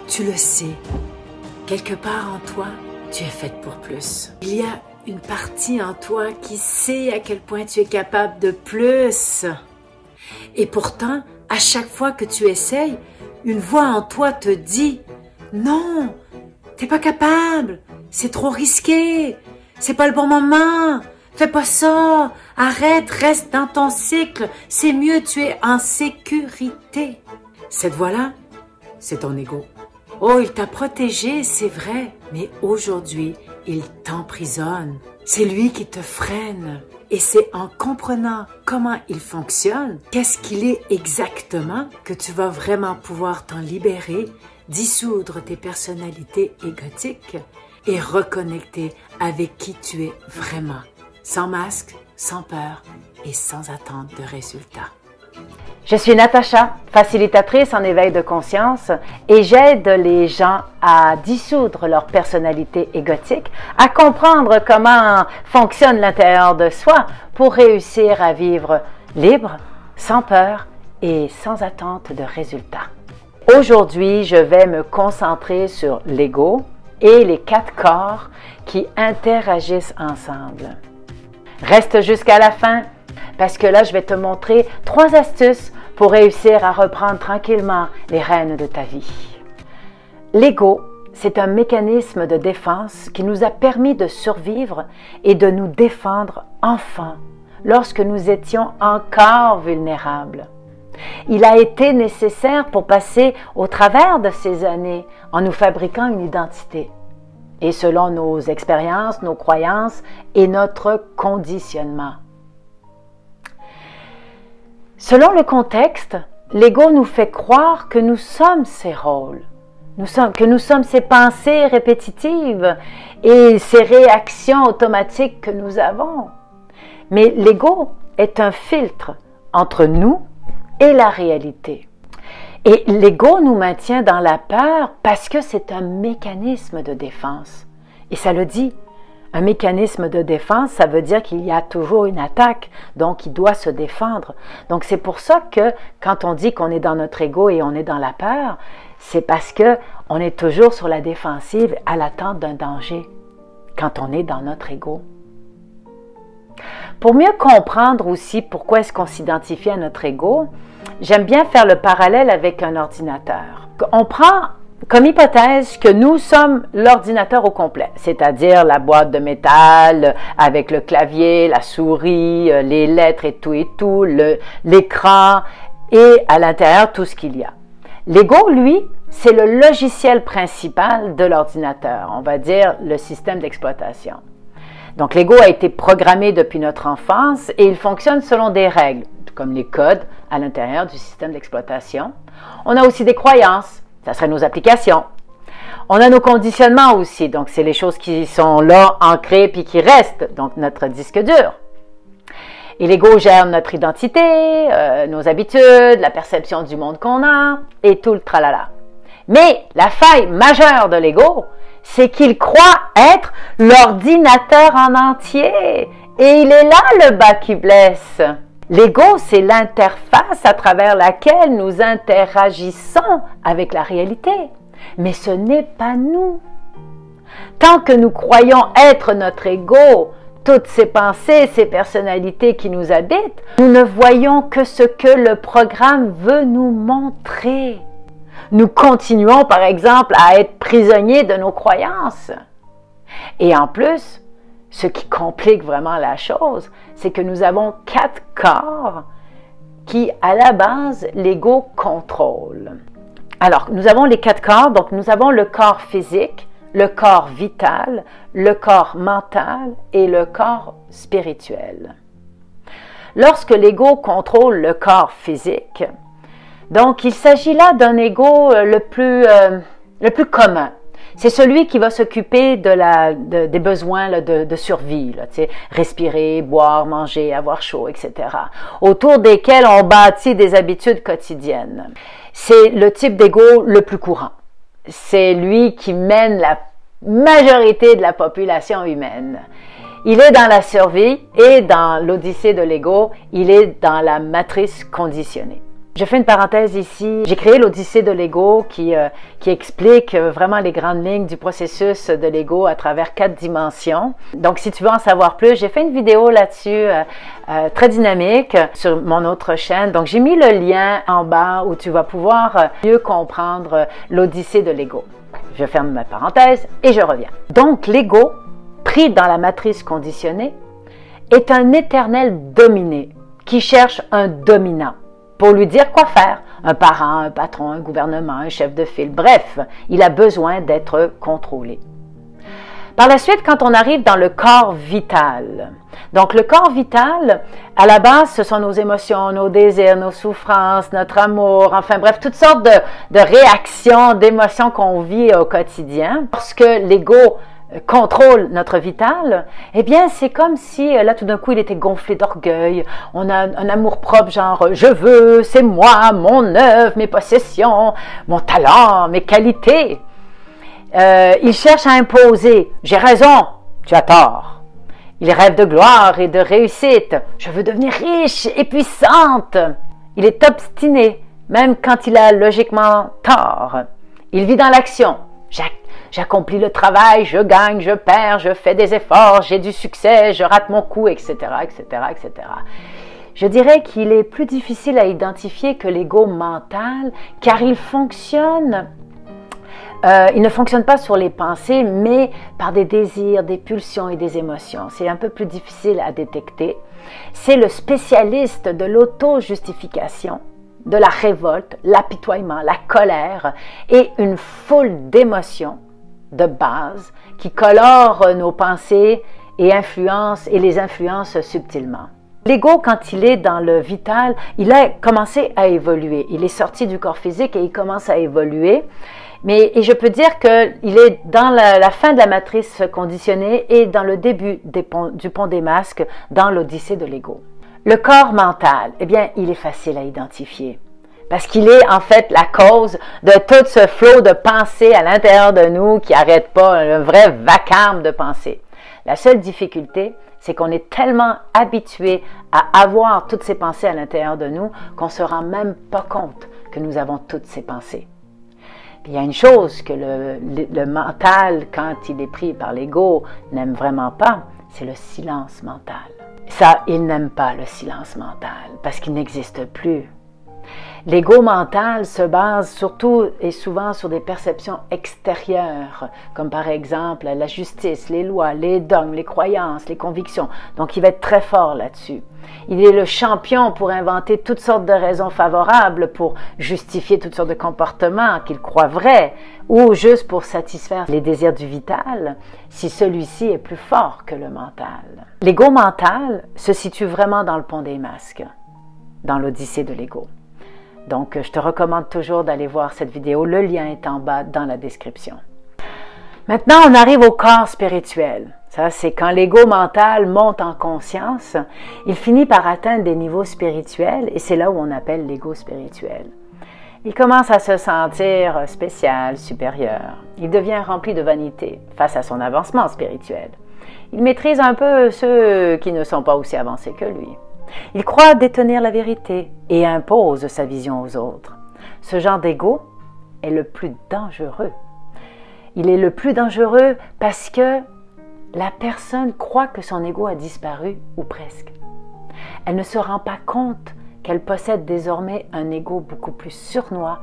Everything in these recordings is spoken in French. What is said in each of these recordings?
Tu le sais, quelque part en toi, tu es faite pour plus. Il y a une partie en toi qui sait à quel point tu es capable de plus. Et pourtant, à chaque fois que tu essayes, une voix en toi te dit « Non, t'es pas capable, c'est trop risqué, c'est pas le bon moment, fais pas ça, arrête, reste dans ton cycle, c'est mieux, tu es en sécurité. » Cette voix-là, c'est ton ego. Oh, il t'a protégé, c'est vrai, mais aujourd'hui, il t'emprisonne. C'est lui qui te freine. Et c'est en comprenant comment il fonctionne, qu'est-ce qu'il est exactement, que tu vas vraiment pouvoir t'en libérer, dissoudre tes personnalités égotiques et reconnecter avec qui tu es vraiment, sans masque, sans peur et sans attente de résultats. Je suis Natacha, facilitatrice en éveil de conscience et j'aide les gens à dissoudre leur personnalité égotique, à comprendre comment fonctionne l'intérieur de soi pour réussir à vivre libre, sans peur et sans attente de résultats. Aujourd'hui, je vais me concentrer sur l'ego et les 4 corps qui interagissent ensemble. Reste jusqu'à la fin parce que là, je vais te montrer 3 astuces pour réussir à reprendre tranquillement les rênes de ta vie. L'ego, c'est un mécanisme de défense qui nous a permis de survivre et de nous défendre enfants, lorsque nous étions encore vulnérables. Il a été nécessaire pour passer au travers de ces années en nous fabriquant une identité. Et selon nos expériences, nos croyances et notre conditionnement. Selon le contexte, l'ego nous fait croire que nous sommes ces rôles, que nous sommes ces pensées répétitives et ces réactions automatiques que nous avons. Mais l'ego est un filtre entre nous et la réalité. Et l'ego nous maintient dans la peur parce que c'est un mécanisme de défense. Et ça le dit. Un mécanisme de défense, ça veut dire qu'il y a toujours une attaque, donc il doit se défendre. Donc c'est pour ça que quand on dit qu'on est dans notre ego et on est dans la peur, c'est parce que on est toujours sur la défensive à l'attente d'un danger quand on est dans notre ego. Pour mieux comprendre aussi pourquoi est-ce qu'on s'identifie à notre ego, j'aime bien faire le parallèle avec un ordinateur. On prend comme hypothèse que nous sommes l'ordinateur au complet, c'est-à-dire la boîte de métal avec le clavier, la souris, les lettres et tout, l'écran et à l'intérieur tout ce qu'il y a. L'ego, lui, c'est le logiciel principal de l'ordinateur, on va dire le système d'exploitation. Donc l'ego a été programmé depuis notre enfance et il fonctionne selon des règles, comme les codes à l'intérieur du système d'exploitation. On a aussi des croyances. Ça serait nos applications. On a nos conditionnements aussi, donc c'est les choses qui sont là, ancrées, puis qui restent, donc notre disque dur. Et l'ego gère notre identité, nos habitudes, la perception du monde qu'on a, et tout le tralala. Mais la faille majeure de l'ego, c'est qu'il croit être l'ordinateur en entier. Et il est là le bas qui blesse. L'ego, c'est l'interface à travers laquelle nous interagissons avec la réalité. Mais ce n'est pas nous. Tant que nous croyons être notre ego, toutes ces pensées, ces personnalités qui nous habitent, nous ne voyons que ce que le programme veut nous montrer. Nous continuons, par exemple, à être prisonniers de nos croyances. Et en plus, ce qui complique vraiment la chose, c'est que nous avons 4 corps qui, à la base, l'ego contrôle. Alors, nous avons les 4 corps, donc nous avons le corps physique, le corps vital, le corps mental et le corps spirituel. Lorsque l'ego contrôle le corps physique, donc il s'agit là d'un ego le plus commun. C'est celui qui va s'occuper des besoins là, de survie, là, respirer, boire, manger, avoir chaud, etc. Autour desquels on bâtit des habitudes quotidiennes. C'est le type d'ego le plus courant. C'est lui qui mène la majorité de la population humaine. Il est dans la survie et dans l'odyssée de l'ego, il est dans la matrice conditionnée. Je fais une parenthèse ici. J'ai créé l'Odyssée de l'ego qui explique vraiment les grandes lignes du processus de l'ego à travers 4 dimensions. Donc, si tu veux en savoir plus, j'ai fait une vidéo là-dessus très dynamique sur mon autre chaîne. Donc, j'ai mis le lien en bas où tu vas pouvoir mieux comprendre l'Odyssée de l'ego. Je ferme ma parenthèse et je reviens. Donc, l'ego, pris dans la matrice conditionnée, est un éternel dominé qui cherche un dominant pour lui dire quoi faire. Un parent, un patron, un gouvernement, un chef de file, bref, il a besoin d'être contrôlé. Par la suite, quand on arrive dans le corps vital, donc le corps vital, à la base, ce sont nos émotions, nos désirs, nos souffrances, notre amour, enfin bref, toutes sortes de réactions, d'émotions qu'on vit au quotidien. Lorsque l'ego contrôle notre vital, eh bien, c'est comme si, là, tout d'un coup, il était gonflé d'orgueil. On a un amour-propre, genre, je veux, c'est moi, mon œuvre, mes possessions, mon talent, mes qualités. Il cherche à imposer. J'ai raison, tu as tort. Il rêve de gloire et de réussite. Je veux devenir riche et puissante. Il est obstiné, même quand il a logiquement tort. Il vit dans l'action. J'accomplis le travail, je gagne, je perds, je fais des efforts, j'ai du succès, je rate mon coup, etc., etc., etc. Je dirais qu'il est plus difficile à identifier que l'ego mental, car il ne fonctionne pas sur les pensées, mais par des désirs, des pulsions et des émotions. C'est un peu plus difficile à détecter. C'est le spécialiste de l'auto-justification, de la révolte, l'apitoiement, la colère et une foule d'émotions de base qui colorent nos pensées et les influencent subtilement. L'ego, quand il est dans le vital, il a commencé à évoluer. Il est sorti du corps physique et il commence à évoluer. Et je peux dire qu'il est dans la fin de la matrice conditionnée et dans le début du pont des masques dans l'Odyssée de l'ego. Le corps mental, eh bien, il est facile à identifier. Parce qu'il est en fait la cause de tout ce flot de pensées à l'intérieur de nous qui n'arrête pas, un vrai vacarme de pensées. La seule difficulté, c'est qu'on est tellement habitué à avoir toutes ces pensées à l'intérieur de nous qu'on ne se rend même pas compte que nous avons toutes ces pensées. Puis il y a une chose que le mental, quand il est pris par l'ego, n'aime vraiment pas, c'est le silence mental. Ça, il n'aime pas le silence mental parce qu'il n'existe plus. L'ego mental se base surtout et souvent sur des perceptions extérieures, comme par exemple la justice, les lois, les dogmes, les croyances, les convictions. Donc il va être très fort là-dessus. Il est le champion pour inventer toutes sortes de raisons favorables pour justifier toutes sortes de comportements qu'il croit vrais ou juste pour satisfaire les désirs du vital si celui-ci est plus fort que le mental. L'ego mental se situe vraiment dans le pont des masques, dans l'Odyssée de l'ego. Donc, je te recommande toujours d'aller voir cette vidéo. Le lien est en bas dans la description. Maintenant, on arrive au corps spirituel. Ça, c'est quand l'ego mental monte en conscience, il finit par atteindre des niveaux spirituels et c'est là où on appelle l'ego spirituel. Il commence à se sentir spécial, supérieur. Il devient rempli de vanité face à son avancement spirituel. Il maîtrise un peu ceux qui ne sont pas aussi avancés que lui. Il croit détenir la vérité et impose sa vision aux autres. Ce genre d'ego est le plus dangereux. Il est le plus dangereux parce que la personne croit que son ego a disparu ou presque. Elle ne se rend pas compte qu'elle possède désormais un ego beaucoup plus sournois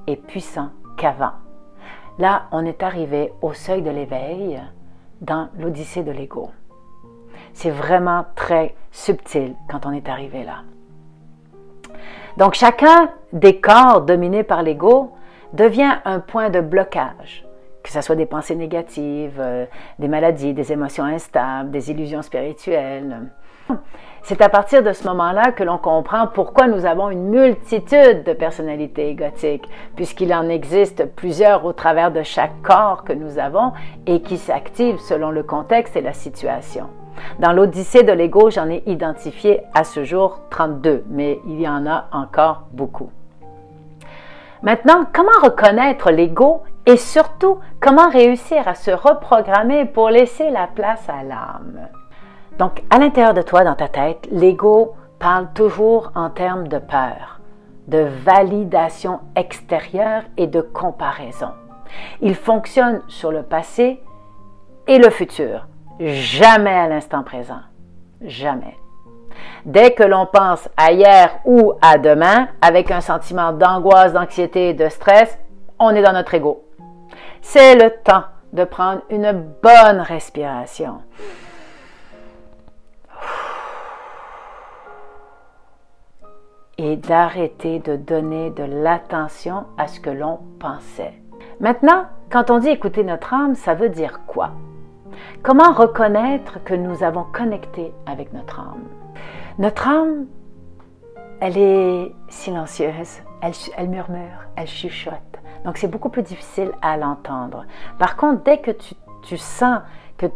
et puissant qu'avant. Là, on est arrivé au seuil de l'éveil dans l'Odyssée de l'ego. C'est vraiment très subtil quand on est arrivé là. Donc, chacun des corps dominés par l'ego devient un point de blocage, que ce soit des pensées négatives, des maladies, des émotions instables, des illusions spirituelles. C'est à partir de ce moment-là que l'on comprend pourquoi nous avons une multitude de personnalités égotiques, puisqu'il en existe plusieurs au travers de chaque corps que nous avons et qui s'activent selon le contexte et la situation. Dans l'Odyssée de l'ego, j'en ai identifié à ce jour 32, mais il y en a encore beaucoup. Maintenant, comment reconnaître l'ego et surtout, comment réussir à se reprogrammer pour laisser la place à l'âme? Donc, à l'intérieur de toi, dans ta tête, l'ego parle toujours en termes de peur. de validation extérieure et de comparaison. Il fonctionne sur le passé et le futur, jamais à l'instant présent. Jamais. Dès que l'on pense à hier ou à demain, avec un sentiment d'angoisse, d'anxiété et de stress, on est dans notre ego. C'est le temps de prendre une bonne respiration. Et d'arrêter de donner de l'attention à ce que l'on pensait. Maintenant, quand on dit écouter notre âme, ça veut dire quoi? Comment reconnaître que nous avons connecté avec notre âme? Notre âme, elle est silencieuse, elle murmure, elle chuchote. Donc, c'est beaucoup plus difficile à l'entendre. Par contre, dès que tu sens que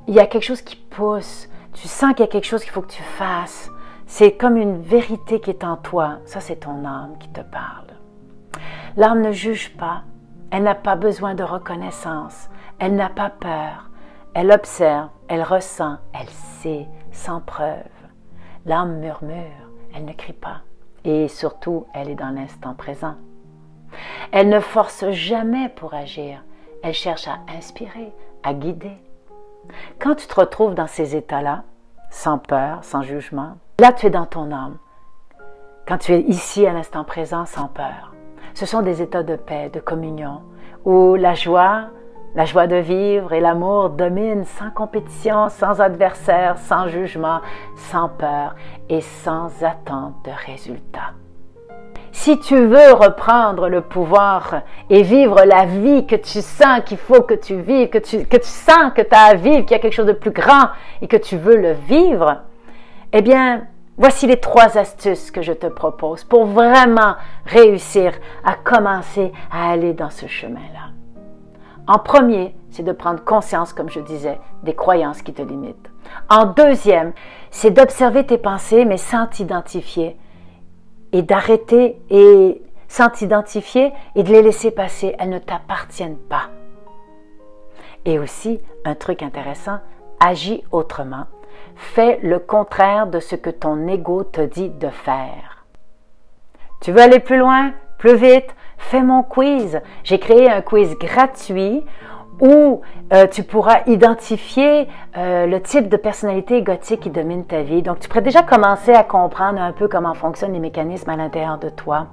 il y a quelque chose qui pousse, tu sens qu'il y a quelque chose qu'il faut que tu fasses, c'est comme une vérité qui est en toi. Ça, c'est ton âme qui te parle. L'âme ne juge pas. Elle n'a pas besoin de reconnaissance. Elle n'a pas peur. Elle observe, elle ressent, elle sait, sans preuve. L'âme murmure, elle ne crie pas. Et surtout, elle est dans l'instant présent. Elle ne force jamais pour agir. Elle cherche à inspirer, à guider. Quand tu te retrouves dans ces états-là, sans peur, sans jugement, là tu es dans ton âme. Quand tu es ici à l'instant présent, sans peur. Ce sont des états de paix, de communion, où la joie de vivre et l'amour dominent sans compétition, sans adversaire, sans jugement, sans peur et sans attente de résultat. Si tu veux reprendre le pouvoir et vivre la vie que tu sens qu'il faut que tu vives, que tu sens que tu as à vivre, qu'il y a quelque chose de plus grand et que tu veux le vivre, eh bien, voici les 3 astuces que je te propose pour vraiment réussir à commencer à aller dans ce chemin-là. En premier, c'est de prendre conscience, comme je disais, des croyances qui te limitent. En deuxième, c'est d'observer tes pensées, mais sans t'identifier. Et d'arrêter et sans t'identifier et de les laisser passer. Elles ne t'appartiennent pas. Et aussi, un truc intéressant, agis autrement. Fais le contraire de ce que ton ego te dit de faire. Tu veux aller plus loin, plus vite? Fais mon quiz. J'ai créé un quiz gratuit où tu pourras identifier le type de personnalité égotique qui domine ta vie. Donc, tu pourrais déjà commencer à comprendre un peu comment fonctionnent les mécanismes à l'intérieur de toi.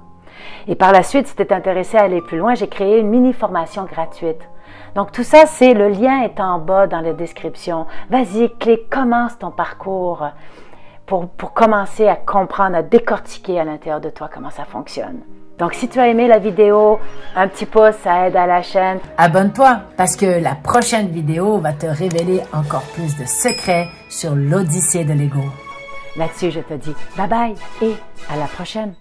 Et par la suite, si tu es intéressé à aller plus loin, j'ai créé une mini-formation gratuite. Donc, tout ça, le lien est en bas dans la description. Vas-y, clique, commence ton parcours pour commencer à comprendre, à décortiquer à l'intérieur de toi comment ça fonctionne. Donc, si tu as aimé la vidéo, un petit pouce, ça aide à la chaîne. Abonne-toi parce que la prochaine vidéo va te révéler encore plus de secrets sur l'Odyssée de l'ego. Là-dessus, je te dis bye bye et à la prochaine.